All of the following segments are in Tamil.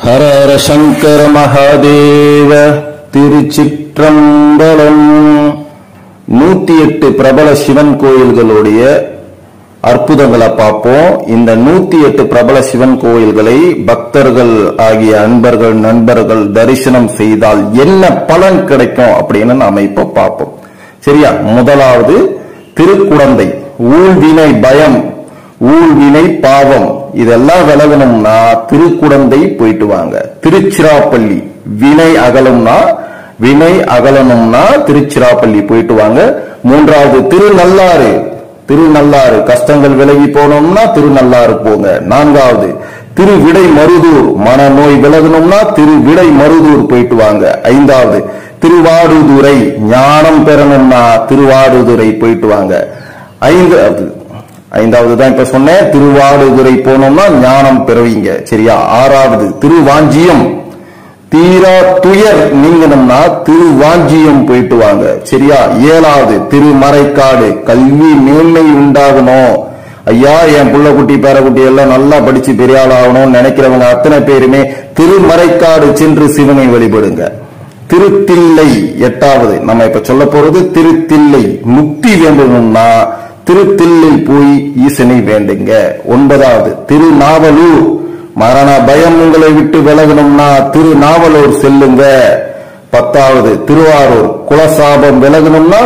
ஹர ஹர சங்கர மகாதேவ. திருச்சிற்றம்பலம். 108 பிரபல சிவன் கோயில்களுடைய அற்புதங்களை பார்ப்போம். இந்த 108 பிரபல சிவன் கோயில்களை பக்தர்கள் ஆகிய அன்பர்கள் நண்பர்கள் தரிசனம் செய்தால் என்ன பலன் கிடைக்கும் அப்படின்னு நாம இப்ப பார்ப்போம். சரியா? முதலாவது திருக்குடந்தை. ஊழ்வினை பயம், ஊழ்வினை பாவம் இதெல்லாம் விலகணும்னா திருக்குடந்தை போயிட்டு வாங்க. திருச்சிராப்பள்ளி வினை அகலணும்னா திருச்சிராப்பள்ளி போயிட்டு வாங்க. மூன்றாவது திருநள்ளாறு. திருநள்ளாறு கஷ்டங்கள் விலகி போனோம்னா திருநள்ளாறு போங்க. நான்காவது திருவிடை மருதூர். மனநோய் விலகணும்னா திருவிடை மருதூர் போயிட்டு வாங்க. ஐந்தாவது திருவாடுதுறை. ஞானம் பெறணும்னா திருவாடுதுறை போயிட்டு வாங்க. ஐந்தாவது தான் இப்ப சொன்னேன். திருவாடுதுறை போனோம்னா ஞானம் பெறுவீங்க. சரியா? ஆறாவது திருவாஞ்சியம். தீரா துயர் நீங்கணும்னா திருவாஞ்சியம் போயிட்டு வாங்க. சரியா? ஏழாவது திருமறைக்காடு. கல்வி மேன்மை உண்டாகணும், ஐயா என் புள்ள குட்டி பேரக்குட்டி எல்லாம் நல்லா படிச்சு பெரிய ஆள் ஆகணும்னு நினைக்கிறவங்க அத்தனை பேருமே திருமறைக்காடு சென்று சிவனை வழிபடுங்க. திருத்தில்லை. எட்டாவது நம்ம இப்ப சொல்ல போறது திருத்தில்லை. முக்தி வேண்டணும்னா திருத்தில்லை போய் ஈசனை வேண்டுங்க. ஒன்பதாவது திருநாவலூர். மரண பயம் உங்களை விட்டு விலகணும்னா திருநாவலூர் செல்லுங்க. பத்தாவது திருவாரூர். குலசாபம் விலகணும்னா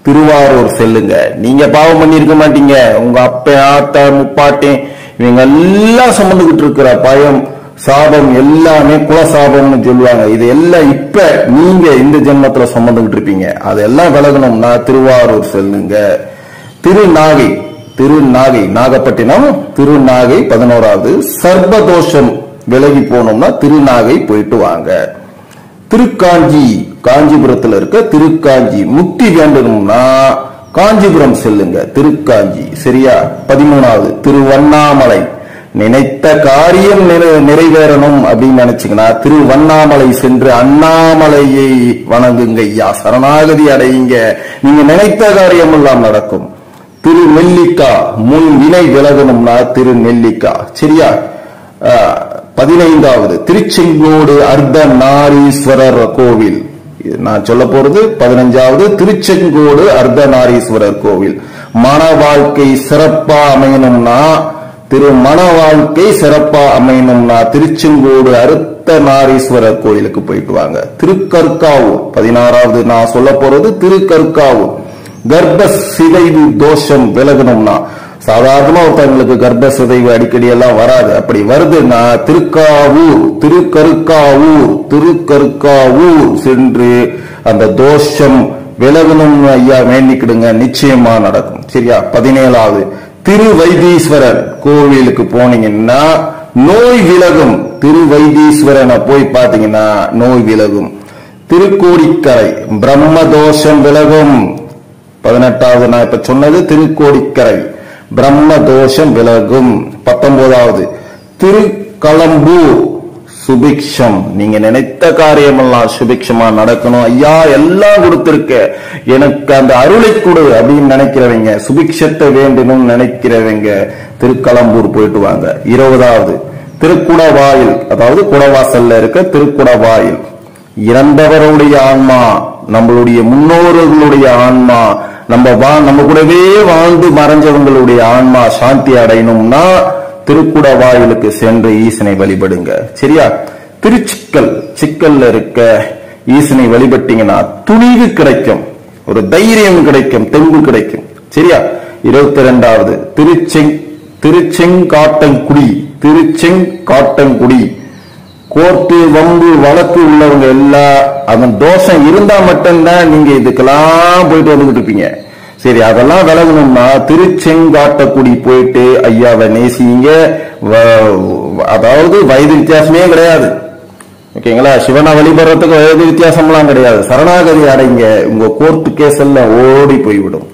திருவாரூர் செல்லுங்க. நீங்க பாவம் பண்ணிருக்க மாட்டீங்க, உங்க அப்ப ஆத்தா முப்பாட்டேன் இவங்க எல்லாம் சுமந்துகிட்டு இருக்கிற பயம் சாபம் எல்லாமே குலசாபம்னு சொல்லுவாங்க. இது எல்லாம் இப்ப நீங்க இந்த ஜென்மத்துல சுமந்துகிட்டு இருப்பீங்க. அதெல்லாம் விலகணும்னா திருவாரூர் செல்லுங்க. திருநாகை. திருநாகை நாகப்பட்டினம். திருநாகை 11வது. சர்பதோஷம் விலகி போனோம்னா திருநாகை போயிட்டு வாங்க. திருக்காஞ்சி. காஞ்சிபுரத்துல இருக்க திருக்காஞ்சி. முக்தி வேண்டணும்னா காஞ்சிபுரம் செல்லுங்க. திருக்காஞ்சி. சரியா? 13வது திருவண்ணாமலை. நினைத்த காரியம் நிறைவேறணும் அப்படின்னு நினைச்சீங்கன்னா திருவண்ணாமலை சென்று அண்ணாமலையை வணங்குங்க. ஐயா சரணாகதி அடையுங்க, நீங்க நினைத்த காரியம் எல்லாம் நடக்கும். திருநெல்லிக்கா. முன் வினை விலகணும்னா திருநெல்லிக்கா. சரியா? 15வது திருச்செங்கோடு அர்த்தநாரீஸ்வரர் கோவில். நான் சொல்ல போறது 15வது திருச்செங்கோடு அர்த்தநாரீஸ்வரர் கோவில். மன வாழ்க்கை சிறப்பா அமையணும்னா மன வாழ்க்கை சிறப்பா அமையணும்னா திருச்செங்கோடு அர்த்தநாரீஸ்வரர் கோயிலுக்கு போயிட்டு வாங்க. திருக்கற்காவூர். 16வது நான் சொல்ல போறது திருக்கற்காவூர். கர்ப்ப சிதைவு தோஷம் விலகணும்னா சாதாரணமா ஒருத்தவங்களுக்கு கர்ப்ப சிதைவு அடிக்கடி எல்லாம் வராது, அப்படி வருதுன்னா திருக்காவூர் திருக்கற்காவூர் சென்று அந்த தோஷம் விலகணும்னு ஐயா வேண்டிக்கிடுங்க, நிச்சயமா நடக்கும். சரியா? 17வது திருவைத்தீஸ்வரர் கோவிலுக்கு போனீங்கன்னா நோய் விலகும். திருவைத்தீஸ்வரனை போய் பாத்தீங்கன்னா நோய் விலகும். திருக்கோடிக்கரை. பிரம்மதோஷம் விலகும். 18வது நான் இப்ப சொன்னது திருக்கோடிக்கரை. பிரம்மதோஷம் விலகும். 19வது திருக்களம்பூர். சுபிக்ஷம். நீங்க நினைத்த காரியமெல்லாம் சுபிக்ஷமா நடக்கணும், ஐயா எல்லாம் கொடுத்திருக்க எனக்கு அந்த அருளை கொடு அப்படின்னு நினைக்கிறவங்க, சுபிக்ஷத்தை வேண்டணும் நினைக்கிறவங்க திருக்களம்பூர் போயிட்டு வாங்க. 20வது திருக்குடவாயில். அதாவது குடவாசல்ல இருக்க திருக்குடவாயில். இறந்தவருடைய ஆன்மா, நம்மளுடைய முன்னோர்களுடைய ஆன்மா, நம்ம கூடவே வாழ்ந்து மறைஞ்சவங்களுடைய ஆன்மா சாந்தி அடையணும்னா திருக்குடவாயிலுக்கு சென்று ஈசனை வழிபடுங்க. சரியா? திருச்சிக்கல். சிக்கல்ல இருக்க ஈசனை வழிபட்டீங்கன்னா துணிவு கிடைக்கும், ஒரு தைரியம் கிடைக்கும், தெம்பு கிடைக்கும். சரியா? 22வது திருச்செங்காட்டங்குடி. திருச்செங்காட்டங்குடி. கோர்ட்டு வம்பு வழக்கு உள்ளவங்க எல்லாம் அதன் தோஷம் இருந்தா மட்டும்தான் நீங்க இதுக்கெல்லாம் போயிட்டு வந்துகிட்டு இருப்பீங்க. சரி, அதெல்லாம் விலகணும்னா திருச்செங்காட்டக்குடி போயிட்டு ஐயாவை நேசிங்க. அதாவது வயது வித்தியாசமே கிடையாது, ஓகேங்களா? சிவனை வழிபடுறதுக்கு வயது வித்தியாசம்லாம் கிடையாது. சரணாகதி அடைங்க, உங்க கோர்ட்டு கேஸ் எல்லாம் ஓடி போய்விடும்.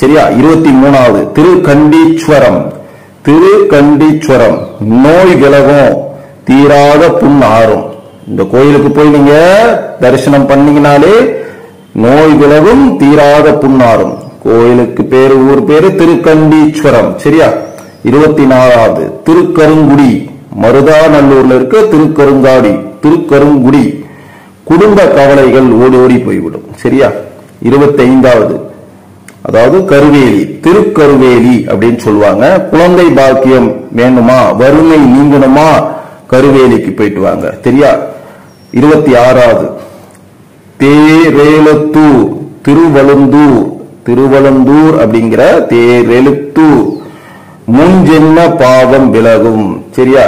சரியா? 23வது திருக்கண்டீஸ்வரம். திருக்கண்டீஸ்வரம். நோய் விலகும், தீராத புண் ஆறும். இந்த கோயிலுக்கு போய் நீங்க தரிசனம் பண்ணீங்கனாலே நோய் விலகும், தீராத புண்ணாறும். கோயிலுக்கு ஊர் பேரு திருக்கண்டீஸ்வரம். சரியா? 24வது திருக்கருங்குடி. மருதாநல்லூர்ல இருக்க திருக்கருங்குடி குடும்ப கவலைகள் ஓடி ஓடி போய்விடும். சரியா? 25வது அதாவது கருவேலி, திருக்கருவேலி அப்படின்னு சொல்லுவாங்க. குழந்தை பாக்கியம் வேணுமா, வறுமை நீங்கணுமா, கருவேலிக்கு போயிட்டு வாங்க. சரியா? 26வது தேரெழுத்தூர், திருவழுந்தூர் அப்படிங்கிற தேரெழுத்தூர், முன்ஜென்ம பாவம் விலகும். சரியா?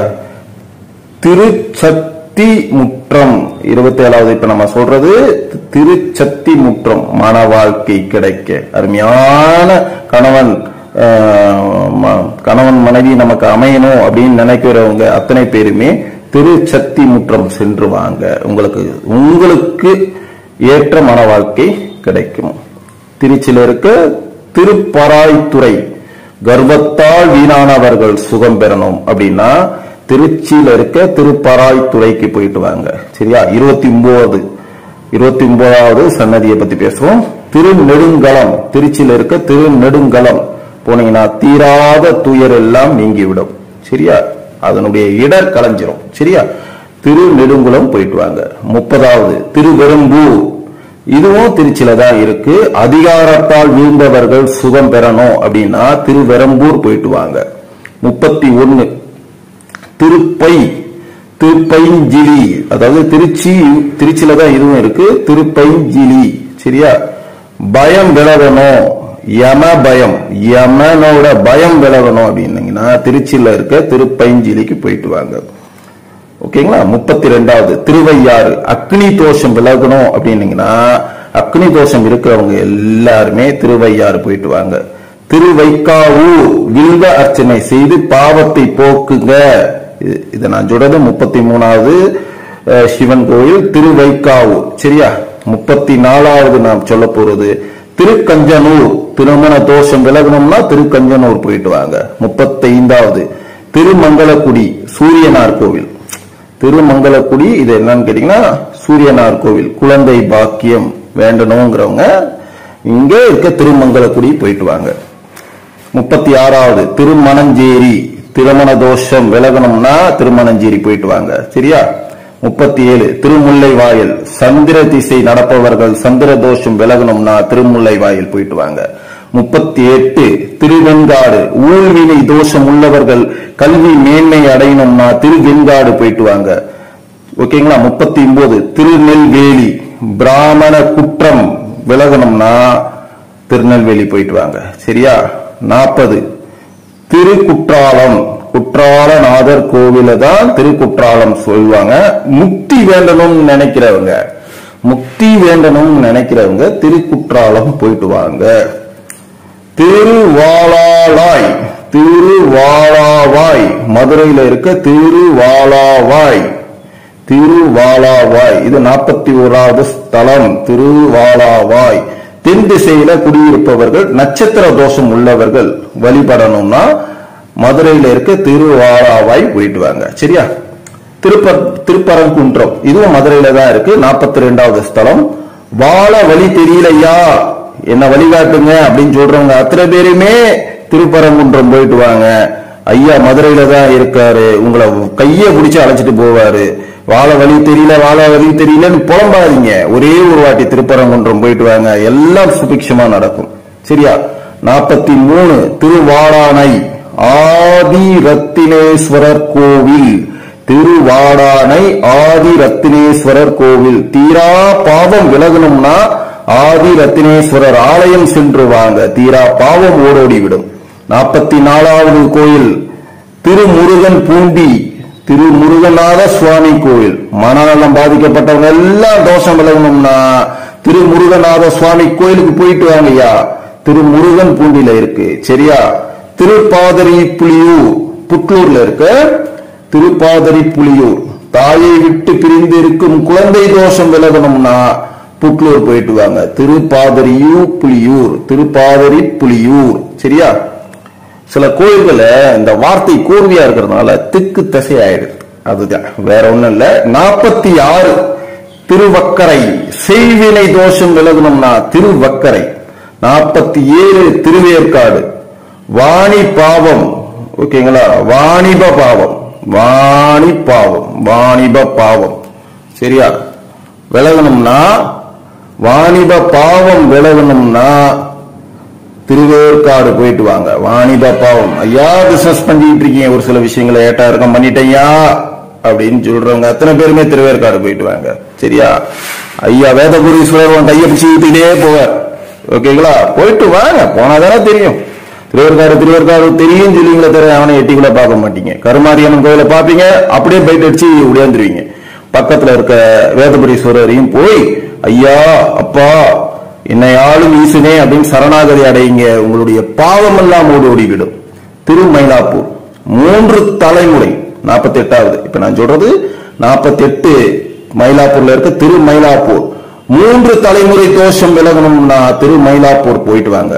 திருச்சத்தி முற்றம் 27வது இப்ப நம்ம சொல்றது திருச்சத்தி முற்றம், மன வாழ்க்கை கிடைக்க அருமையான கணவன் மனைவி நமக்கு அமையணும் அப்படின்னு நினைக்கிறவங்க அத்தனை பேருமே திருச்சத்தி முற்றம் சென்று வாங்க. உங்களுக்கு ஏற்ற மன வாழ்க்கை கிடைக்கும். திருச்சியில இருக்க திருப்பராய்த்துறை, கர்ப்பத்தால் வீணானவர்கள் சுகம் பெறணும் அப்படின்னா திருச்சியில இருக்க திருப்பராய்த்துறைக்கு போயிட்டு வாங்க. சரியா? 29வது சன்னதியை பத்தி பேசுவோம். திருநெடுங்கலம், திருச்சியில இருக்க திருநெடுங்கலம் போனீங்கன்னா தீராத துயர் எல்லாம் நீங்கிவிடும். சரியா? அதனுடைய இடர் கலைஞ்சிரும். சரியா? திருநெடுங்குளம் போயிட்டு வாங்க. 30வது திருவெரும்பூர், இதுவும் திருச்சியில தான் இருக்கு. அதிகாரத்தால் வீழ்ந்தவர்கள் சுகம் பெறணும் அப்படின்னா திருவெரும்பூர் போயிட்டு வாங்க. 31 திருப்பைஞ்சிலி, அதாவது திருச்சியில தான் இதுவும் இருக்கு. திருப்பைஞ்சிலி. சரியா? பயம் விலகணும், யமனோட பயம் விலகணும் அப்படின்னீங்கன்னா திருச்சியில இருக்க திருப்பைஞ்சிலிக்கு போயிட்டு வாங்க. ஓகேங்களா? 32வது திருவையாறு, அக்னி தோஷம் விலகணும் அப்படின்னீங்கன்னா அக்னி தோஷம் இருக்கிறவங்க எல்லாருமே திருவையாறு போயிட்டு வாங்க. திருவைக்காவூர், வில்வ அர்ச்சனை செய்து பாவத்தை போக்குங்க. இதை நான் சொல்றது 33வது சிவன் கோயில் திருவைக்காவூர். சரியா? 34வது நாம் சொல்ல போறது திருக்கஞ்சனூர், திருமண தோஷம் விலகணும்னா திருக்கஞ்சனூர் போயிட்டு வாங்க. 35வது திருமங்கலக்குடி, சூரியனார் கோவில். திருமங்கலக்குடி இது என்னன்னு கேட்டீங்கன்னா சூரியனார் கோவில். குழந்தை பாக்கியம் வேண்டணுங்கிறவங்க இங்க இருக்க திருமங்கலக்குடி போயிட்டு வாங்க. 36வது திருமணஞ்சேரி, திருமண தோஷம் விலகணும்னா திருமணஞ்சேரி போயிட்டு வாங்க. சரியா? 37 திருமுல்லை வாயில், சந்திர திசை நடப்பவர்கள் சந்திர தோஷம் விலகணும்னா திருமுல்லை வாயில் போயிட்டு வாங்க. 38 திருவெண்காடு, ஊழ்வினை தோஷம் உள்ளவர்கள் கல்வி மேன்மை அடையணும்னா திருவெண்காடு போயிட்டு வாங்க. ஓகேங்களா? 39 திருநெல்வேலி, பிராமண குற்றம் விலகணும்னா திருநெல்வேலி போயிட்டு வாங்க. சரியா? 40 திருக்குற்றாலம், குற்றாலநாதர் கோவில தான் திருக்குற்றாலம் சொல்லுவாங்க. முக்தி வேண்டணும்னு நினைக்கிறவங்க திருக்குற்றாலம் போயிட்டு வாங்க. திருவாளாவாய், மதுரையில இருக்க திருவாளாவாய், இது 41வது ஸ்தலம். திருவாளாவாய் தென் திசையில குடியிருப்பவர்கள் நட்சத்திர தோஷம் உள்ளவர்கள் வழிபடணும்னா மதுரையில இருக்க திருவாளாவாய் போயிட்டு வாங்க. சரியா? திருப்பரங்குன்றம், இதுவும் மதுரையில தான் இருக்கு. 42வது ஸ்தலம். வாழ வழி தெரியலையா, என்ன வழிகாட்டுங்க அப்படின்னு சொல்றவங்க அத்தனை பேருமே திருப்பரங்குன்றம் போயிட்டு வாங்க. ஐயா மதுரையில தான் இருக்காரு, உங்களை கைய பிடிச்சு அழைச்சிட்டு போவாரு. வாழ வழி தெரியலன்னு புலம்பாதீங்க. ஒரே ஒரு வாட்டி திருப்பரங்குன்றம் போயிட்டு வாங்க, எல்லாம் சுபிக்ஷமா நடக்கும். சரியா? 43 திருவாடானை, ஆதி ரத்தினேஸ்வரர் கோவில். திருவாடானை ஆதி ரத்தினேஸ்வரர் கோவில். தீரா பாவம் விலகணும்னா ஆதி ரத்தினேஸ்வரர் ஆலயம் சென்று வாங்க, தீரா பாவம் ஓடோடிவிடும். 44வது கோயில் திருமுருகன் பூண்டி, திருமுருகநாத சுவாமி கோவில். மனநலம் பாதிக்கப்பட்டவங்க எல்லாம் தோஷம் விலகணும்னா திருமுருகநாத சுவாமி கோயிலுக்கு போயிட்டு வாங்கய்யா. திருமுருகன் பூண்டில இருக்கு. சரியா? திருப்பாதிரி புலியூர், புட்லூர்ல இருக்க திருப்பாதிரி புலியூர். தாயை விட்டு பிரிந்து இருக்கும் குழந்தை தோஷம் விலகணும்னா புட்லூர் போயிட்டு வாங்க. திருப்பாதிரி புலியூர். சரியா? சில கோயில்கள இந்த வார்த்தை கூர்மையா இருக்கிறதுனால திக்கு திசை ஆயிடுது. அதுதான், வேற ஒண்ணும் இல்ல. 46 திருவக்கரை, செய்வினை தோஷம் விலகணும்னா திருவக்கரை. 47 திருவேற்காடு, வாணி பாவம். ஓகேங்களா? வாணிப பாவம், வாணி பாவம், வாணிப பாவம். சரியா? விலகணும்னா, வாணிப பாவம் விலகணும்னா திருவேற்காடு போயிட்டு வாங்க. வாணிப பாவம். ஐயா பிசினஸ் பண்ணிட்டு இருக்கீங்க, ஒரு சில விஷயங்களை ஏட்டா இருக்கம் பண்ணிட்டேயா அப்படின்னு சொல்றவங்க அத்தனை பேருமே திருவேற்காடு போயிட்டு வாங்க. சரியா? ஐயா வேதபுரீஸ்வரர் கையை பிடிச்சிக்கிட்டே போவார். ஓகேங்களா? போயிட்டு வாங்க. போனாதானே தெரியும். திருவேற்காடு தெரியும் சொல்லிங்களே தர அவனை எட்டிக்குள்ள பார்க்க மாட்டீங்க. கருமாரியம்மன் கோயில பாப்பீங்க, அப்படியே பைட் அடிச்சு உடையாந்துருவீங்க. பக்கத்துல இருக்க வேதபுரீஸ்வரரையும் போய் ஐயா அப்பா என்னை ஆளும் ஈசனே அப்படின்னு சரணாகதி அடையுங்க. உங்களுடைய பாவம் எல்லாம் ஓடிவிடும். திருமயிலாப்பூர் 3 தலைமுறை 48வது. இப்ப நான் சொல்றது 48 மயிலாப்பூர்ல இருக்க திருமயிலாப்பூர் 3 தலைமுறை தோஷம் விலகணும்னா திருமயிலாப்பூர் போயிட்டு வாங்க.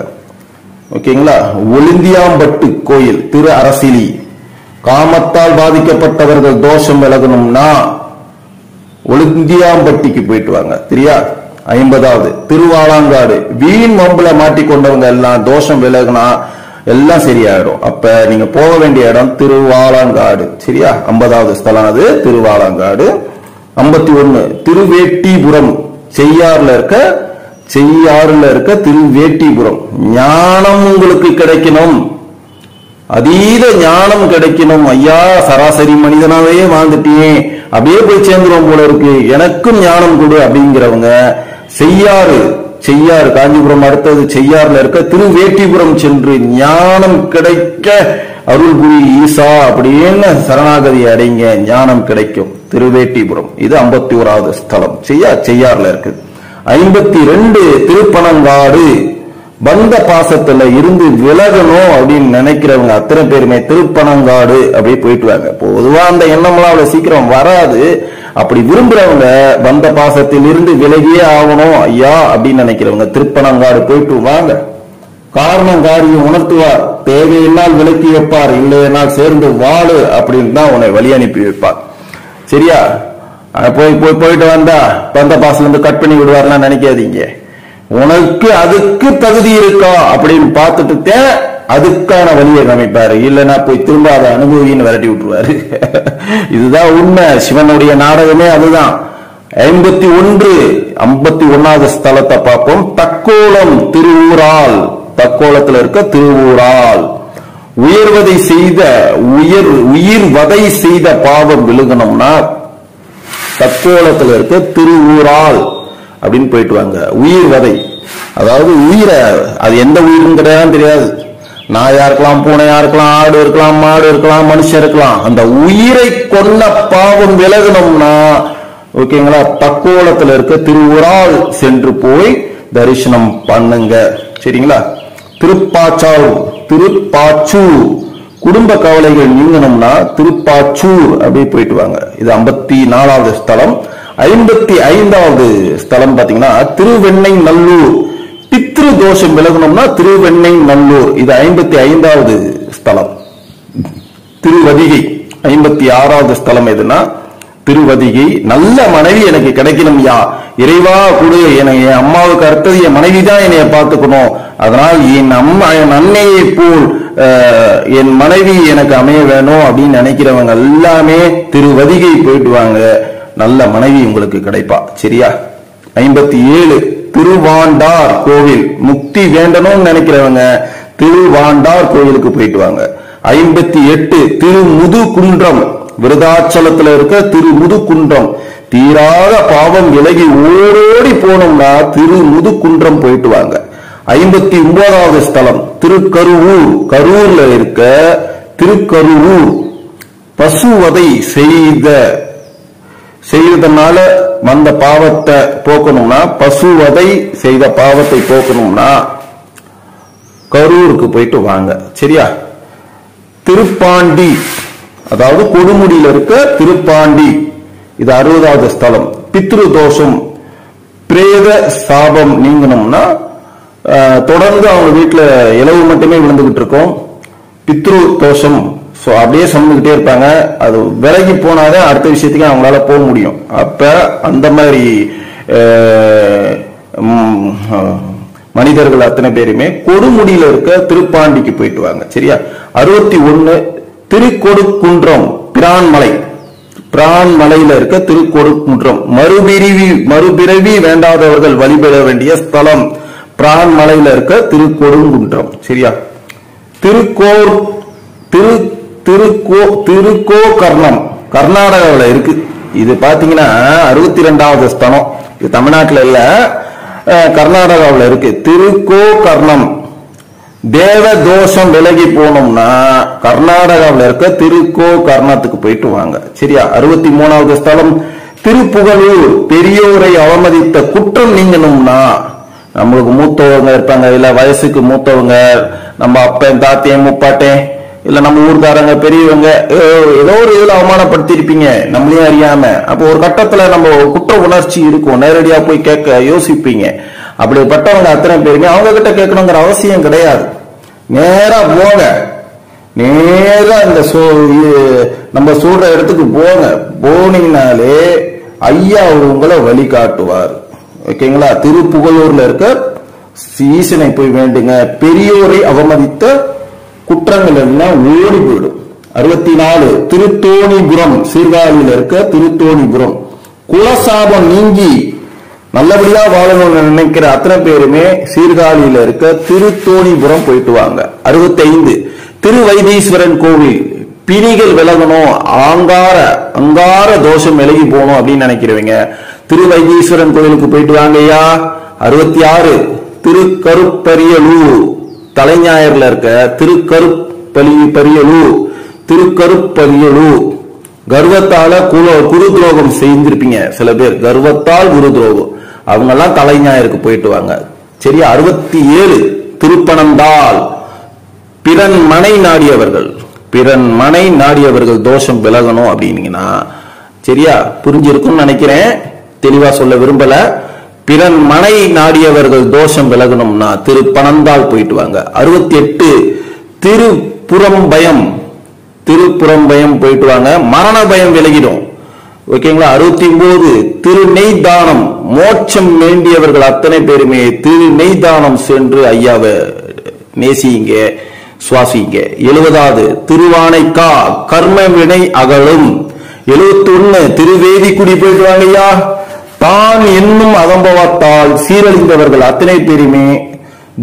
ஓகேங்களா? ஒளிந்தியாம்பட்டு கோயில் திரு அரசிலி. காமத்தால் பாதிக்கப்பட்டவர்கள் தோஷம் விலகணும்னா ஒளிந்தியாம்பட்டிக்கு போயிட்டு வாங்க. சரியா? 50வது திருவாலாங்காடு. வீண் மம்புல மாட்டிக்கொண்டவங்க எல்லாம் தோஷம் விலகுனா எல்லாம் சரியாயிடும். அப்ப நீங்க போக வேண்டிய இடம் திருவாலாங்காடு. சரியா? 50வது ஸ்தலம் அது திருவாலாங்காடு. 51 திருவேட்டிபுரம். செய்யாறுல இருக்க திருவேட்டிபுரம். ஞானம் உங்களுக்கு கிடைக்கணும், அதீத ஞானம் கிடைக்கணும். ஐயா சராசரி மனிதனாவே வாழ்ந்துட்டே அப்படியே போய் சேர்ந்துருவோம் போல இருக்கு, எனக்கும் ஞானம் கொடு அப்படிங்கிறவங்க செய்யாறு காஞ்சிபுரம் அடுத்தது செய்யாறுல இருக்க திருவேட்டிபுரம் சென்று ஞானம் கிடைக்க அருள் புரி ஈசா அப்படின்னு சரணாகதி அடைங்க, ஞானம் கிடைக்கும். திருவேட்டிபுரம் இது 51வது ஸ்தலம். செய்யாறுல இருக்கு. 52 திருப்பனங்காடு. பந்த பாசத்துல இருந்து விலகணும் அப்படின்னு நினைக்கிறவங்க அத்தனை பேருமே திருப்பனங்காடு அப்படியே போயிட்டு வாங்க. பொதுவா அந்த எண்ணம்லாம் அவ்வளவு சீக்கிரம் வராது. அப்படி விரும்புறவங்க பந்த பாசத்தில் இருந்து விலகியே ஆகணும் ஐயா அப்படின்னு நினைக்கிறவங்க திருப்பனங்காடு போயிட்டு வாங்க. காரணம் காரியம் உணர்த்துவார், தேவையினால் விலக்கி வைப்பார், இல்லையென்னால் சேர்ந்து வாழு அப்படின்னு தான் உன்னை வழி அனுப்பி வைப்பார். சரியா? போயிட்டு வந்தா பந்த பாசல இருந்து கட் பண்ணி விடுவார்லாம் நினைக்காதீங்க. உனக்கு அதுக்கு தகுதி இருக்கா அப்படின்னு பார்த்துட்டு அதுக்கான வழியை அமைப்பாரு. இல்லைன்னா போய் திரும்ப அதை அனுபவின்னு விரட்டி விட்டுருவாரு. இதுதான் உண்மை. சிவனுடைய நாடகமே அதுதான். 51வது ஸ்தலத்தை பார்ப்போம். தக்கோலம் திருவூரால். தக்கோலத்துல இருக்க திருவூரால். உயிர் வதை செய்த பாவம் விழுகணும்னா தக்கோலத்துல இருக்க திருவூரால் அப்படின்னு போயிட்டு வாங்க. உயிர் வதை, அதாவது உயிரை, அது எந்த உயிரும் தெரியாது. நாயா இருக்கலாம், பூனையா இருக்கலாம், ஆடு இருக்கலாம், மாடு இருக்கலாம், மனுஷன் இருக்கலாம். அந்த உயிரை கொன்ன பாவம் விலகணும்னா ஓகேங்களா, தக்கோலத்துல இருக்க திருவூரால் சென்று போய் தரிசனம் பண்ணுங்க. சரிங்களா? திருப்பாச்சூர். குடும்ப கவலைகள் நீங்கணும்னா திருப்பாச்சூர் அப்படியே போயிட்டு வாங்க. இது 54வது ஸ்தலம். 55வது ஸ்தலம் பாத்தீங்கன்னா திருவெண்ணை நல்லூர். பித்ரு தோஷம் விலகணும்னா திருவெண்ணை நல்லூர். இது 55வது ஸ்தலம். திருவதிகை 56வது ஸ்தலம் எதுனா திருவதிகை. நல்ல மனைவி எனக்கு கிடைக்கணும் யா இறைவா கொடு, என் அம்மாவுக்கு அடுத்தது என் மனைவி தான் என்னைய பார்த்துக்கணும், அதனால் என் அன்னையை போல் என் மனைவி எனக்கு அமைய வேணும் அப்படின்னு நினைக்கிறவங்க எல்லாமே திருவதிகை போயிட்டு வாங்க. நல்ல மனைவி உங்களுக்கு கிடைப்பா. சரியா? 57 திருவாண்டார் கோவில். முக்தி வேண்டணும்னு நினைக்கிறவங்க திருவாண்டார் கோவிலுக்கு போயிட்டு வாங்க. 58 திருமுதுகுன்றம். விருதாச்சலத்துல இருக்க திருமுதுகுன்றம். தீராத பாவம் விலகி ஓடோடி போனோம்னா திருமுதுகுன்றம் போயிட்டு வாங்க. 59வது ஸ்தலம் திருக்கருவூர். கரூர்ல இருக்க திருக்கருவூர். பசுவதை செய்தனால வந்த பாவத்தை போக்கணும்னா, பசுவதை செய்த பாவத்தை போக்கணும்னா கரூருக்கு போயிட்டு வாங்க. சரியா? திருப்பாண்டி, அதாவது கொடுமுடியில இருக்க திருப்பாண்டி. இது 60வது ஸ்தலம். பித்ரு தோஷம் பிரேத சாபம் நீங்கணும்னா தொடர்ந்து அவங்க வீட்டுல இலவு மட்டுமே விழுந்துகிட்டு இருக்கும். பித்ரு தோஷம் அப்படியே சுமந்துகிட்டே இருப்பாங்க. அது விலகி போனாதான் அடுத்த விஷயத்துக்கு அவங்களால போக முடியும். அப்ப அந்த மாதிரி மனிதர்கள் அத்தனை பேருமே கொடுமுடியில இருக்க திருப்பாண்டிக்கு போயிட்டு வாங்க. சரியா? 61 திருக்கொடுக்குன்றம் பிரான்மலை, பிரான்மலையில இருக்க திருக்கொடுக்குன்றம். மறுபிறவி வேண்டாதவர்கள் வழிபட வேண்டிய ஸ்தலம் பிரான்மலையில இருக்க திருக்கொடுங்குன்றம். சரியா? திருக்கோகர்ணம் கர்நாடகாவில் இருக்கு. இது பாத்தீங்கன்னா 62வது ஸ்தலம். இது தமிழ்நாட்டில் இல்ல, கர்நாடகாவில் இருக்கு. திருக்கோகர்ணம். தேவ தோஷம் விலகி போனோம்னா கர்நாடகாவில் இருக்க திருக்கோகர்ணத்துக்கு போயிட்டு வாங்க. சரியா? 63வது ஸ்தலம் திருப்புகலூர். பெரியோரை அவமதித்த குற்றம் நீங்கணும்னா, நம்மளுக்கு மூத்தவங்க இருப்பாங்க, இல்ல வயசுக்கு மூத்தவங்க, நம்ம அப்பன் தாத்தேன் முப்பாட்டேன், இல்ல நம்ம ஊர்காரங்க பெரியவங்க, ஏதோ ஒரு இதுல அவமானப்படுத்திருப்பீங்க நம்மளையும் அறியாம. அப்போ ஒரு கட்டத்துல நம்ம குற்ற உணர்ச்சி இருக்கும், நேரடியா போய் கேட்க யோசிப்பீங்க. அப்படிப்பட்டவங்க அத்தனை பேருமே அவங்க கிட்ட கேட்கணுங்கிற அவசியம் கிடையாது. நேரா போங்க, நேரா இந்த நம்ம சொல்ற இடத்துக்கு போங்க. போனீங்கனாலே ஐயா உங்களை வழிகாட்டுவார். ஓகேங்களா? திருப்புகலூர்ல இருக்க ஈசனை போய் வேண்டுங்க. பெரியோரை அவமதித்த குற்றங்கள் எல்லாம் ஓடி போயிடும். 64 திருத்தோணிபுரம். சீர்காழியில இருக்க திருத்தோணிபுரம். குலசாபம் நீங்கி நல்லபடியா வாழணும்னு நினைக்கிற அத்தனை பேருமே சீர்காழியில இருக்க திருத்தோணிபுரம் போயிட்டு வாங்க. 65 திருவைத்தீஸ்வரன் கோவில். பிணிகள் விலகணும், அங்கார தோஷம் விலகி போகணும் அப்படின்னு நினைக்கிறவங்க திருவைத்தீஸ்வரன் கோவிலுக்கு போயிட்டு வாங்க ஐயா. 66 திருக்கருப்பரியலூர். தலைஞாயிறுல இருக்க திருக்கருப்பரியலூர். கர்வத்தால குரு துரோகம் செய்திருப்பீங்க சில பேர், கர்வத்தால் குரு துரோகம், அவங்க எல்லாம் தலைஞாயிற்கு போயிட்டு வாங்க. சரியா? 67 திருப்பனந்தாள். பிறன் மனை நாடியவர்கள் தோஷம் விலகணும் அப்படின்னீங்கன்னா, சரியா? புரிஞ்சிருக்கும் நினைக்கிறேன், தெளிவா சொல்ல விரும்பல. பிறன் மனை நாடியவர்கள் தோஷம் விலகணும்னா திருப்பனந்தாள் போயிட்டு வாங்க. 68 திருப்புறம்பயம் போயிட்டு வாங்க, மரண பயம் விலகிடும். ஓகேங்களா? 69 திருநெய்தானம். மோட்சம் வேண்டியவர்கள் அத்தனை பேருமே திருநெய்தானம் சென்று ஐயாவை நேசிங்க, சுவாசிங்க. 70வது திருவானைக்கா. கர்ம வினை அகலும். 71 திருவேதிக்குடி போயிட்டு வாங்க ஐயா. தான் என்னும் அகம்பவத்தால் சீரழிந்தவர்கள் அத்தனை பேருமே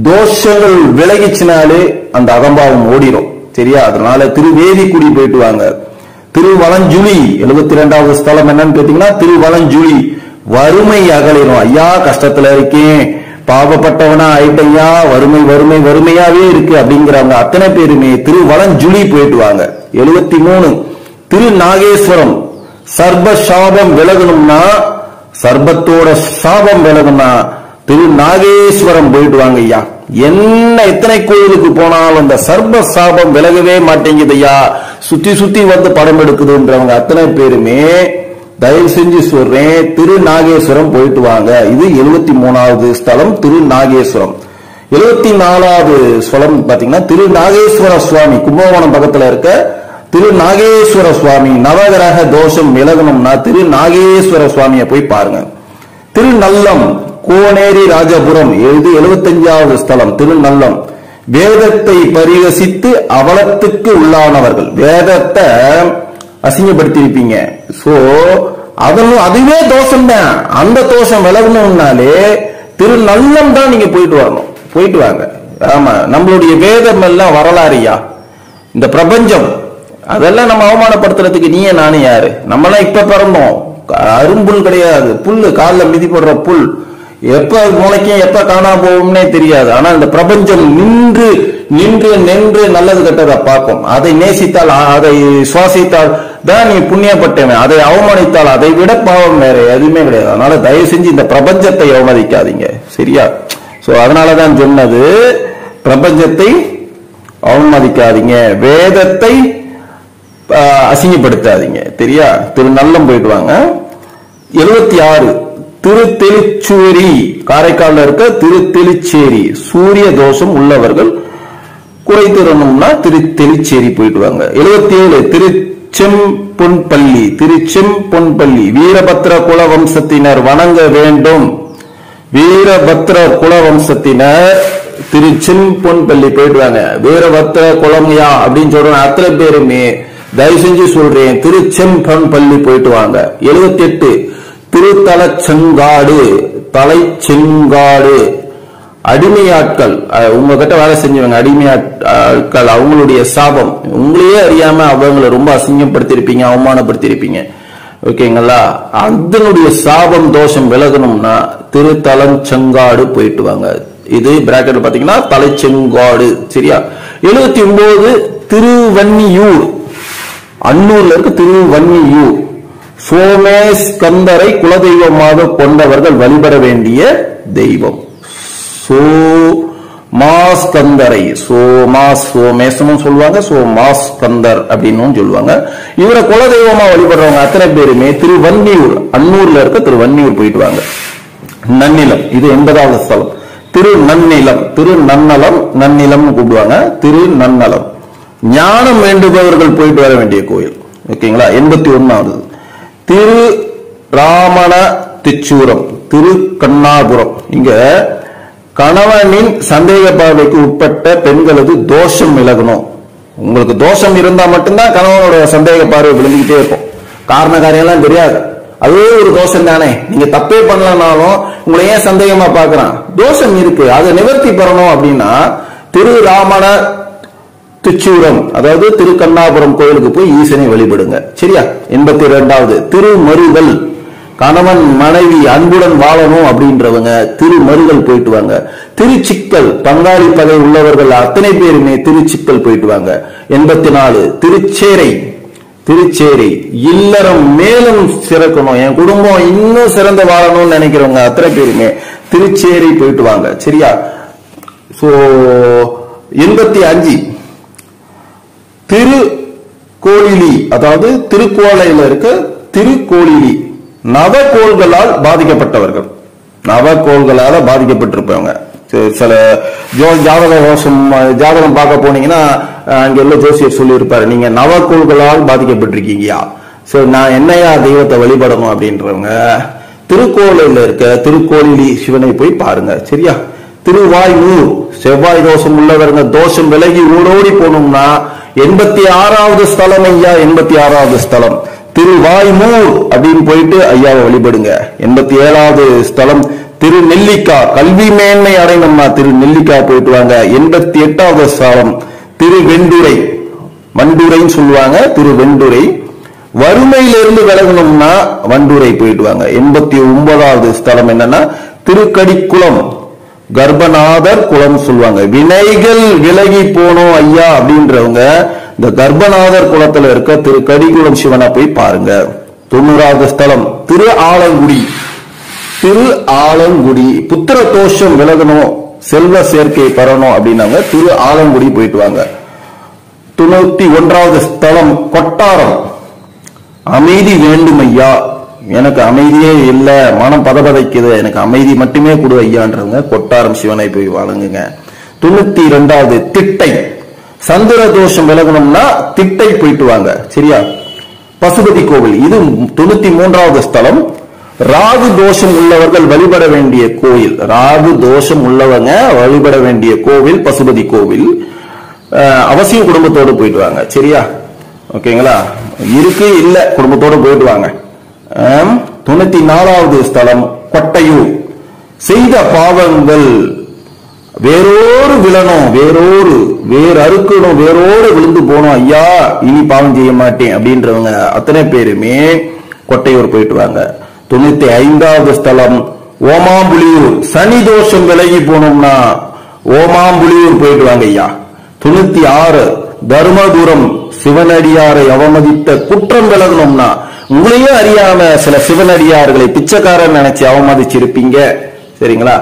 தோஷங்கள் விலகிச்சினாலே அந்த அகம்பாவம் ஓடிடும். சரியா? அதனால திருவேதிக்குடி போயிட்டு வாங்க. திருவலஞ்சுழி. 72வது ஸ்தலம் என்னன்னு கேட்டீங்கன்னா திருவலஞ்சுழி. வறுமை அகலிடும். ஐயா கஷ்டத்துல இருக்கேன், பாவப்பட்டவனா ஆயிட்டையா, வறுமையாவே இருக்கு அப்படிங்கிறவங்க அத்தனை பேருமே திருவலஞ்சுழி போயிட்டு வாங்க. 73 திருநாகேஸ்வரம். சர்ப சாபம் விலகணும்னா, சர்பத்தோட சாபம் விலகுனா திருநாகேஸ்வரம் போயிட்டு வாங்க ஐயா. என்ன எத்தனை கோயிலுக்கு போனாலும் அந்த சர்ப சாபம் விலகவே மாட்டேங்குது ஐயா, சுத்தி வந்து படம் எடுக்குதுன்றவங்க அத்தனை பேருமே தயவு செஞ்சு சொல்றேன் திருநாகேஸ்வரம் போயிட்டு வாங்க. இது 73வது ஸ்தலம் திருநாகேஸ்வரம். 74வது ஸ்தலம் பாத்தீங்கன்னா திருநாகேஸ்வர சுவாமி. கும்பகோணம் பக்கத்துல இருக்க திருநாகேஸ்வர சுவாமி. நவகிரக தோஷம் விலகணும்னா திருநாகேஸ்வர சுவாமியை போய் பாருங்க. திருநல்லம். கோனேரி ராஜபுரம். 75வது ஸ்தலம் திருநல்லம். வேதத்தை பரிகசித்து அவலத்துக்கு உள்ளானவர்கள், வேதத்தை அசிங்கப்படுத்திருப்பீங்க. சோ அதுவே தோஷம் தான். அந்த தோஷம் விலகணும்னாலே திருநல்லம் தான் நீங்க போயிட்டு வரணும். போயிட்டு வாங்க. ஆமா, நம்மளுடைய வேதம் எல்லாம் வரலாறியா, இந்த பிரபஞ்சம் அதெல்லாம் நம்ம அவமானப்படுத்துறதுக்கு நீயே நானே யாரு? நம்மளாம் இப்ப பிறந்தோம், அரும்புல் கிடையாது, புல்லு, காலில் மிதி போடுற புல். எப்ப முளைக்கும் எப்ப காணாம போகும்னே தெரியாது. ஆனா இந்த பிரபஞ்சம் நின்று நல்லது கெட்டதை பார்க்கும். அதை நேசித்தால், அதை சுவாசித்தால் தான் நீ புண்ணியப்பட்டவன். அதை அவமானித்தால் அதை விட பாவம் வேற எதுவுமே கிடையாது. அதனால தயவு செஞ்சு இந்த பிரபஞ்சத்தை அவமதிக்காதீங்க. சரியா? சோ அதனாலதான் சொன்னது, பிரபஞ்சத்தை அவமதிக்காதீங்க, வேதத்தை அசிங்கப்படுத்தாதீங்க. சரியா? திருநல்லம் போயிட்டு வாங்க. 76 திருத்தெளிச்சேரி. காரைக்கால்ல இருக்க திருத்தெளிச்சேரி. சூரிய தோஷம் உள்ளவர்கள் குறைத்திரணும்னா திருத்தெளிச்சேரி போயிட்டு வாங்க. 77 திருச்செம்பொன்பள்ளி. வீரபத்ர குல வம்சத்தினர் வணங்க வேண்டும். வீரபத்ர குல வம்சத்தினர் திருச்செம்பொன்பள்ளி போயிட்டு வாங்க. வீரபத்திர குளமையா அப்படின்னு சொல்றேன். அத்தனை பேருமே தயவு செஞ்சு சொல்றேன், திருச்செம்பொன்பள்ளி போயிட்டு வாங்க. 78 திருத்தலச்செங்காடு, தலைச்செங்காடு. அடிமையாட்கள், உங்ககிட்ட வேலை செஞ்சவங்க அடிமையாட்கள், அவங்களுடைய சாபம் உங்களையே அறியாம அவங்களை ரொம்ப அசிங்கப்படுத்திருப்பீங்க, அவமானப்படுத்திருப்பீங்க. ஓகேங்களா? அதனுடைய சாபம் தோஷம் விலகணும்னா திருத்தலச்செங்காடு போயிட்டு வாங்க. இது பிராக்கெட்ல பாத்தீங்கன்னா தலைச்செங்காடு. சரியா? 79 திருவன்னியூர், அன்னூர்ல இருக்கு திருவன்னியூர். சோமேஸ்கந்தரை குலதெய்வமாக கொண்டவர்கள் வழிபட வேண்டிய தெய்வம் சோமாஸ்கந்தரை. சோமேசனும் சொல்லுவாங்க, சோமாஸ்கந்தர் அப்படின்னு சொல்லுவாங்க. இவரை குலதெய்வமா வழிபடுறவங்க அத்தனை பேருமே திருவன்னியூர், அன்னூர்ல இருக்க திருவன்னியூர் போயிட்டு வாங்க. நன்னிலம், இது 80வது ஸ்தலம். திருநன்னிலம், திருநன்னலம், நன்னிலம் கூப்பிடுவாங்க. திருநன்னலம் ஞானம் வேண்டுபவர்கள் போயிட்டு வர வேண்டிய கோயில். ஓகேங்களா? 81வது திரு ராமண திச்சூரம், திரு கண்ணாபுரம். இங்க கணவனின் சந்தேக பார்வைக்கு உட்பட்ட பெண்களது தோஷம் விலகணும். உங்களுக்கு தோஷம் இருந்தா மட்டும்தான் கணவனோட சந்தேக பார்வை விழுந்துகிட்டே இருக்கும். காரண காரியம்லாம் தெரியாது, அதுவே ஒரு தோஷம் தானே. நீங்க தப்பே பண்ணலனாலும் உங்களை ஏன் சந்தேகமா பாக்குறான்? தோஷம் இருக்கு, அதை நிவர்த்தி பெறணும் அப்படின்னா திரு ராமண திச்சூரம், அதாவது திருக்கண்ணாபுரம் கோயிலுக்கு போய் ஈசனை வழிபடுங்க. சரியா? 82வது திருமருகல், கணவன் மனைவி அன்புடன் வாழணும் அப்படின்றவங்க திருமருகல் போயிட்டு வாங்க. திருச்சிக்கல், பங்காளி பகை உள்ளவர்கள் அத்தனை பேருமே திருச்சிக்கல் போயிட்டு வாங்க. 84 திருச்சேரை, திருச்சேரி இல்லறம் மேலும் சிறக்கணும், என் குடும்பம் இன்னும் சிறந்த வாழணும்னு நினைக்கிறவங்க அத்தனை பேருமே திருச்சேரி போயிட்டு வாங்க. சரியா? சோ 85 திருக்கோளிலி, அதாவது திருக்கோளையில இருக்க திருக்கோளிலி. நவகோள்களால் பாதிக்கப்பட்டவர்கள், நவகோள்களால பாதிக்கப்பட்டிருப்பவங்க. சில ஜாதகம் பார்க்க போனீங்கன்னா அங்க உள்ள ஜோசியர் சொல்லி இருப்பாரு, நீங்க நவகோள்களால் பாதிக்கப்பட்டிருக்கீங்கயா, சரி நான் என்னையா தெய்வத்தை வழிபடணும் அப்படின்றவங்க திருக்கோளையில இருக்க திருக்கோளிலி சிவனை போய் பாருங்க. சரியா? திருவாய்மூர், செவ்வாய் தோஷம் உள்ளவங்க தோஷம் விலகி ஓடோடி போகணும்னா 86வது ஸ்தலம் ஐயா. 86வது ஸ்தலம் திருவாய்மூர் அப்படின்னு போயிட்டு ஐயாவை வழிபடுங்க. 87வது ஸ்தலம் திருநெல்லிக்கா, கல்வி மேன்மை அடையணும்னா திருநெல்லிக்கா போயிட்டு வாங்க. 88வது ஸ்தலம் திருவெண்டுரை, வண்டுரைன்னு சொல்லுவாங்க, திருவெண்டுரை. வறுமையிலிருந்து விலகணும்னா வண்டுரை போயிட்டு வாங்க. 89வது ஸ்தலம் என்னன்னா திருக்கடிக்குளம், கர்ப்பநாதர் குளம் சொல்லுவாங்க. வினைகள் விலகி போனோம் ஐயா அப்படின்றவங்க இந்த கர்ப்பநாதர் குளத்துல இருக்க திரு கடிகுளம் சிவனை போய் பாருங்க. 90வது ஸ்தலம் திரு ஆலங்குடி, திரு ஆலங்குடி. புத்திர தோஷம் விலகணும், செல்வ சேர்க்கை பெறணும் அப்படின்னாங்க திரு ஆலங்குடி போயிட்டு வாங்க. 91வது ஸ்தலம் கொட்டாரம், அமைதி வேண்டும் ஐயா, எனக்கு அமைதியே இல்ல, மனம் பதபதைக்குது, எனக்கு அமைதி மட்டுமே கொடு ஐயான்றவங்க கொட்டாரம் சிவனை போய் வணங்குங்க. 92வது திட்டை, சந்திர தோஷம் விலகணும்னா திட்டை போயிட்டு வாங்க. சரியா? பசுபதி கோவில், இது 93வது ஸ்தலம். ராகு தோஷம் உள்ளவர்கள் வழிபட வேண்டிய கோயில், ராகு தோஷம் உள்ளவங்க வழிபட வேண்டிய கோவில் பசுபதி கோவில். அவசியம் குடும்பத்தோடு போயிட்டு வாங்க. சரியா? ஓகேங்களா? இருக்கு இல்ல குடும்பத்தோடு போயிட்டு வாங்க. 94வது ஸ்தலம் கொட்டையூர், செய்த பாவங்கள் வேரோடு விழணும், வேர் அறுக்கணும், வேரோடு விழுந்து போனோம் ஐயா, இனி பாவம் செய்ய மாட்டேன் அப்படின்றவங்க அத்தனை பேருமே கொட்டையூர் போயிட்டு வாங்க. 95வது ஸ்தலம் ஓமாம்புலியூர், சனி தோஷம் விலகி போனோம்னா ஓமாம்புலியூர் போயிட்டு வாங்க ஐயா. 96 தர்மபுரம், சிவனடியாரை அவமதித்த குற்றம் விலகணும்னா, உங்களையே அறியாம சில சிவனடியார்களை பிச்சைக்காரன் நினைச்சு அவமதிச்சிருப்பீங்க. சரிங்களா?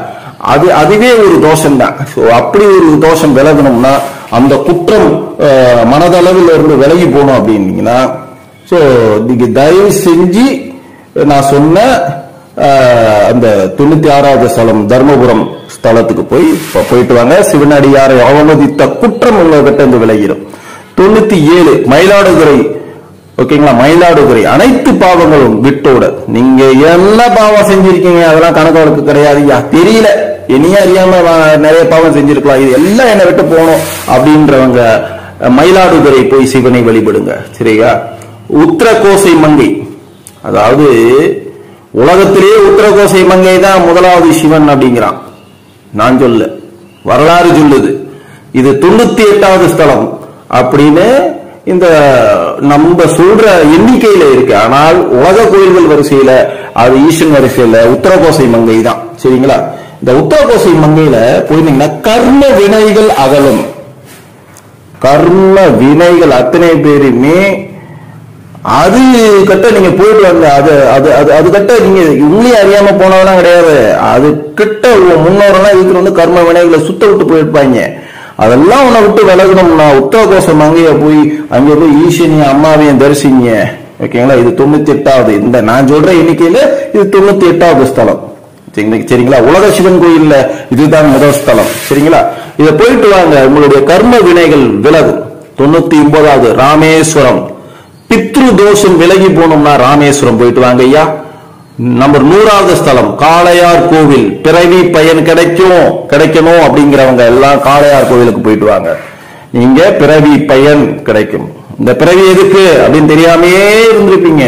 அதுவே ஒரு தோஷம் தான். அப்படி ஒரு தோஷம் விலகணும்னா, அந்த குற்றம் மனதளவில் இருந்து விலகி போகணும் அப்படின்னீங்கன்னா, சோ நீங்க தயவு செஞ்சு நான் சொன்ன அந்த 96வது ஸ்தலம் தர்மபுரம் ஸ்தலத்துக்கு போயிட்டு வாங்க. சிவனடியாரை அவமதித்த குற்றம் உங்ககிட்ட இருந்து விலகிடும். 97 மயிலாடுதுறை ஓகேங்களா? மயிலாடுதுறை அனைத்து பாவங்களும் விட்டோட. நீங்க என்ன பாவம் செஞ்சிருக்கீங்க அதெல்லாம் கணக்கு வழக்கு கிடையாதுயா. தெரியல, என்னையே அறியாம நிறைய பாவம் செஞ்சிருக்கலாம், இது எல்லாம் என்னை விட்டு போகணும் அப்படின்றவங்க மயிலாடுதுறை போய் சிவனை வழிபடுங்க. சரியா? உத்தரகோசை மங்கை, அதாவது உலகத்திலேயே உத்தரகோசை மங்கை தான் முதலாவது சிவன் அப்படிங்கிறான். நான் சொல்ல, வரலாறு சொல்லுது. இது 98வது ஸ்தலம் அப்படின்னு இந்த நம்ம சொல்ற எண்ணிக்கையில இருக்கு. ஆனால் உலக கோயில்கள் வரிசையில, அது ஈசன் வரிசையில உத்தரகோசை மங்கை தான். சரிங்களா? இந்த உத்தரகோசை மங்கையில போயிருந்தீங்கன்னா கர்ம வினைகள் அகலும். கர்ம வினைகள் அத்தனை பேருமே அது கட்ட நீங்க போயிட்டு வாங்க. அது கட்ட நீங்க உங்களையும் அறியாம போனவெல்லாம் கிடையாது. அது கிட்ட முன்னோரெல்லாம் இதுக்கு வந்து கர்ம வினைகளை சுத்த விட்டு போயிருப்பாங்க. அதெல்லாம் உன்னை விட்டு விலகணும்னா உத்தரகோசம் அங்கேயே போய் அங்கே போய் ஈசனிய அம்மாவையும் தரிசிங்க. ஓகேங்களா? இது 98வது. இந்த நான் சொல்ற எண்ணிக்கையில இது 98வது ஸ்தலம். சரிங்களா? உலக சிவன் கோயில்ல இதுதான் முதல் ஸ்தலம். சரிங்களா? இதை போயிட்டு வாங்க, உங்களுடைய கர்ம வினைகள் விலகும். 99வது ராமேஸ்வரம், பித்ரு தோஷம் விலகி போனோம்னா ராமேஸ்வரம் போயிட்டு வாங்க ஐயா. நம்பர் 100வது ஸ்தலம் காளையார் கோவில், பிறவி பயன் கிடைக்கணும் அப்படிங்கிறவங்க எல்லாம் காளையார் கோவிலுக்கு போயிட்டு வாங்க. நீங்க பிறவி பயன் கிடைக்கும். இந்த பிறவி எதுக்கு அப்படின்னு தெரியாமையே இருந்திருப்பீங்க,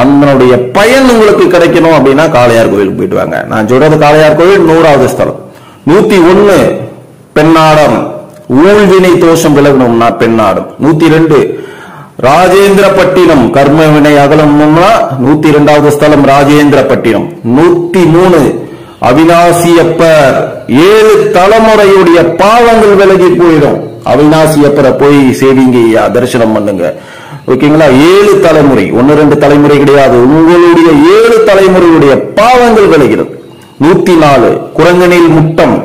அதனுடைய பயன் உங்களுக்கு கிடைக்கணும் அப்படின்னா காளையார் கோவிலுக்கு போயிட்டு வாங்க. நான் சொல்றது காளையார் கோவில் 100வது ஸ்தலம். 101 பெண்ணாடம், ஊழ்வினை தோஷம் விலகணும்னா பெண்ணாடம். 102 ராஜேந்திரப்பட்டினம், கர்ம வினை அகலம்னா 102வது ஸ்தலம் ராஜேந்திரப்பட்டினம். 103 அவிநாசியப்பர், 7 தலைமுறையுடைய பாவங்கள் விலகி போயிடும். அவிநாசியப்பரை போய் சேவிங்க, தரிசனம் பண்ணுங்க. ஓகேங்களா? 7 தலைமுறை, 1-2 தலைமுறை கிடையாது, உங்களுடைய 7 தலைமுறையுடைய பாவங்கள் விலகிறது. 104 குரங்கனில் முட்டம்,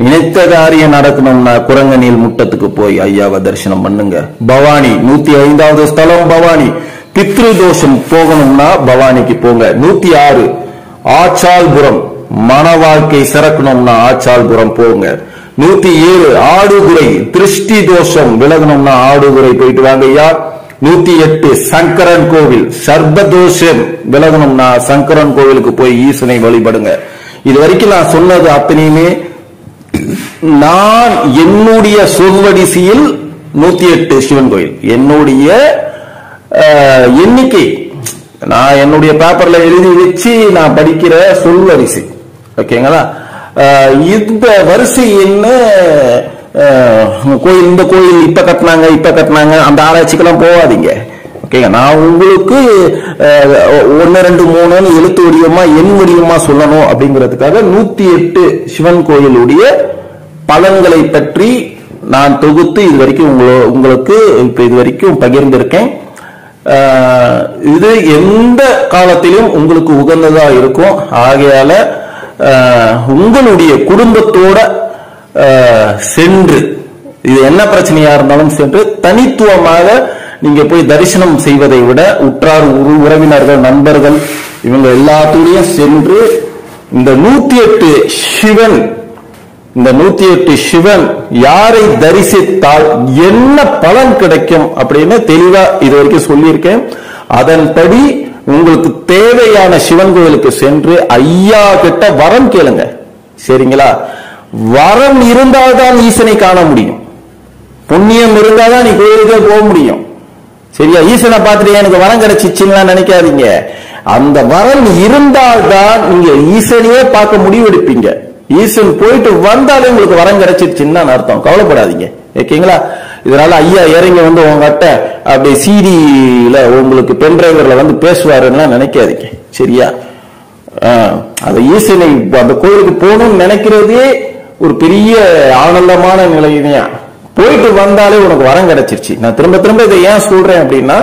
நினைத்த காரியம் நடக்கணும்னா குரங்கனில் முட்டத்துக்கு போய் ஐயாவை தரிசனம் பண்ணுங்க. பவானி 105வது ஸ்தலம் பவானி, பித்ரு தோஷம் போகணும்னா பவானிக்கு போங்க. 106 ஆச்சால்புரம், மன வாழ்க்கை சிறக்கணும்னா ஆச்சால்புரம் போங்க. 107 ஆடுதுறை, திருஷ்டி தோஷம் விலகணும்னா ஆடுதுறை போயிட்டு வாங்க ஐயா. 108 சங்கரன் கோவில், சர்பதோஷம் விலகணும்னா சங்கரன் கோவிலுக்கு போய் ஈசனை வழிபடுங்க. இது வரைக்கும் நான் சொன்னது அத்தனையுமே நான் என்னுடைய சொல்வரிசையில் 108 சிவன் கோயில் என்னுடைய எண்ணிக்கை, நான் என்னுடைய பேப்பர்ல எழுதி வச்சு நான் படிக்கிற சொல்வரிசை. ஓகேங்களா? இந்த வரிசை என்ன கோயில், இந்த கோயில் இப்ப கட்டினாங்க அந்த ஆராய்ச்சிக்கெல்லாம் போகாதீங்க. ஓகேங்க? நான் உங்களுக்கு 1, 2, 3 எழுத்து வடிவமா எண் வடிவமா சொல்லணும் அப்படிங்கிறதுக்காக 108 சிவன் கோயிலுடைய பலன்களை பற்றி நான் தொகுத்து இது வரைக்கும் உங்களுக்கு இப்ப இது வரைக்கும் பகிர்ந்திருக்கேன். இது எந்த காலத்திலும் உங்களுக்கு உகந்ததா இருக்கும். ஆகையால உங்களுடைய குடும்பத்தோட சென்று, இது என்ன பிரச்சனையா இருந்தாலும் சென்று தனித்துவமாக நீங்க போய் தரிசனம் செய்வதை விட உற்றார் உறவினர்கள் நண்பர்கள் இவங்க எல்லாத்தோடையும் சென்று இந்த 108 சிவன், இந்த 108 சிவன் யாரை தரிசித்தால் என்ன பலன் கிடைக்கும் அப்படின்னு தெளிவா இது வரைக்கும் சொல்லியிருக்கேன். அதன்படி உங்களுக்கு தேவையான சிவன் கோயிலுக்கு சென்று ஐயா கிட்ட வரம் கேளுங்க. சரிங்களா? வரம் இருந்தால்தான் ஈசனை காண முடியும், புண்ணியம் இருந்தால்தான் நீ கோயிலுக்கே போக முடியும். சரியா? ஈசனை பார்த்துட்டு எனக்கு வரம் கிடைச்சிச்சுன்னா நினைக்காதீங்க. அந்த வரம் இருந்தால்தான் நீங்க ஈசனையே பார்க்க முடிவெடுப்பீங்க. ஈசன் போயிட்டு வந்தாலே உங்களுக்கு வரம் கிடைச்சிருச்சுன்னு அர்த்தம். கவலைப்படாதீங்க. ஓகேங்களா? இதனால ஐயா இறங்கி வந்து உங்ககிட்ட அப்படி சிடியில உங்களுக்கு பென்டிரைவர்ல வந்து பேசுவாருன்னா நினைக்காதீங்க. சரியா? அந்த ஈசனை அந்த கோயிலுக்கு போகணும்னு நினைக்கிறதே ஒரு பெரிய ஆனந்தமான நிலையா. போயிட்டு வந்தாலே உனக்கு வரம் கிடைச்சிருச்சு. நான் திரும்ப இதை ஏன் சொல்றேன் அப்படின்னா,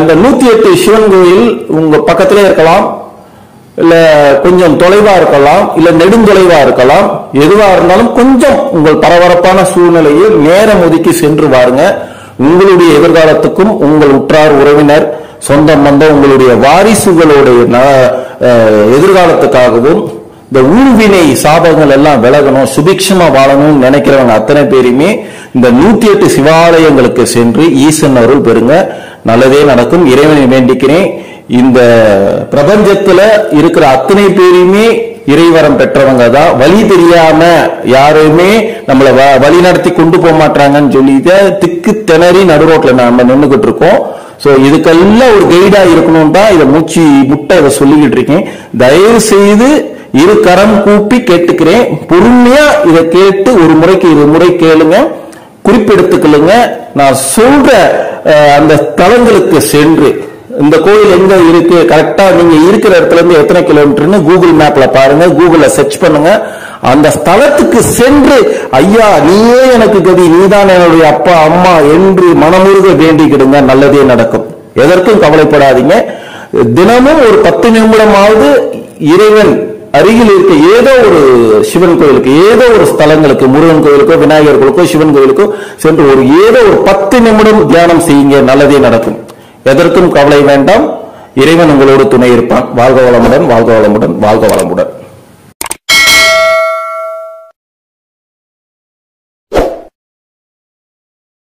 இந்த 108 சிவன் கோயில் உங்க பக்கத்திலே இருக்கலாம், இல்ல கொஞ்சம் தொலைவா இருக்கலாம், இல்ல நெடுந்தொலைவா இருக்கலாம். எதுவா இருந்தாலும் கொஞ்சம் உங்கள் பரபரப்பான சூழ்நிலையில் நேரம் ஒதுக்கி சென்று பாருங்க. உங்களுடைய எதிர்காலத்துக்கும், உங்கள் உற்றார் உறவினர் சொந்த பந்தம் உங்களுடைய வாரிசுகளுடைய எதிர்காலத்துக்காகவும் இந்த ஊழ்வினை சாபங்கள் எல்லாம் விலகணும், சுபிக்ஷமா வாழணும்னு நினைக்கிறவங்க அத்தனை பேருமே இந்த 108 சிவாலயங்களுக்கு சென்று ஈசன் அருள் பெறுங்க. நல்லதே நடக்கும். இறைவனை வேண்டிக்கிறேன். இந்த பிரபஞ்சத்துல இருக்கிற அத்தனை பேருமே இறைவரம் பெற்றவங்க தான். வழி தெரியாம யாருமே நம்மள வழி நடத்தி கொண்டு போக மாட்டாங்கன்னு சொல்லிட்டு திக்கு திணறி நடுரோட்ல நம்ம நின்றுகிட்டு இருக்கோம். சோ இதுக்கெல்லாம் ஒரு கைடா இருக்கணும் தான் இதை மூச்சு முட்டை இதை சொல்லிக்கிட்டு இருக்கேன். தயவு செய்து இரு கரம் கூப்பி கேட்டுக்கிறேன். பொறுமையா இதை கேட்டு ஒரு முறைக்கு 2 முறை கேளுங்க, குறிப்பெடுத்துக்கலுங்க. நான் சொல்ற அந்த தலங்களுக்கு சென்று இந்த கோயில் எங்க இருக்கு கரெக்டா நீங்க இருக்கிற இடத்துல இருந்து எத்தனை கிலோமீட்டர்னு கூகுள் மேப்ல பாருங்க, கூகுள்ல சர்ச் பண்ணுங்க. அந்த ஸ்தலத்துக்கு சென்று ஐயா நீயே எனக்கு கதி, நீதான் என்னுடைய அப்பா அம்மா என்று மனமுருக வேண்டிக்கிடுங்க. நல்லதே நடக்கும். எதற்கும் கவலைப்படாதீங்க. தினமும் ஒரு 10 நிமிடமாவது இறைவன் அருகில் இருக்க ஏதோ ஒரு சிவன் கோயிலுக்கு, ஏதோ ஒரு ஸ்தலங்களுக்கு, முருகன் கோயிலுக்கோ விநாயகர் கோயிலுக்கோ சிவன் கோயிலுக்கோ சென்று ஏதோ ஒரு 10 நிமிடம் தியானம் செய்யுங்க. நல்லதே நடக்கும். எதற்கும் கவலை வேண்டாம். இறைவன் உங்களோடு துணை இருப்பான். வாழ்க வளமுடன், வாழ்க வளமுடன், வாழ்க வளமுடன்.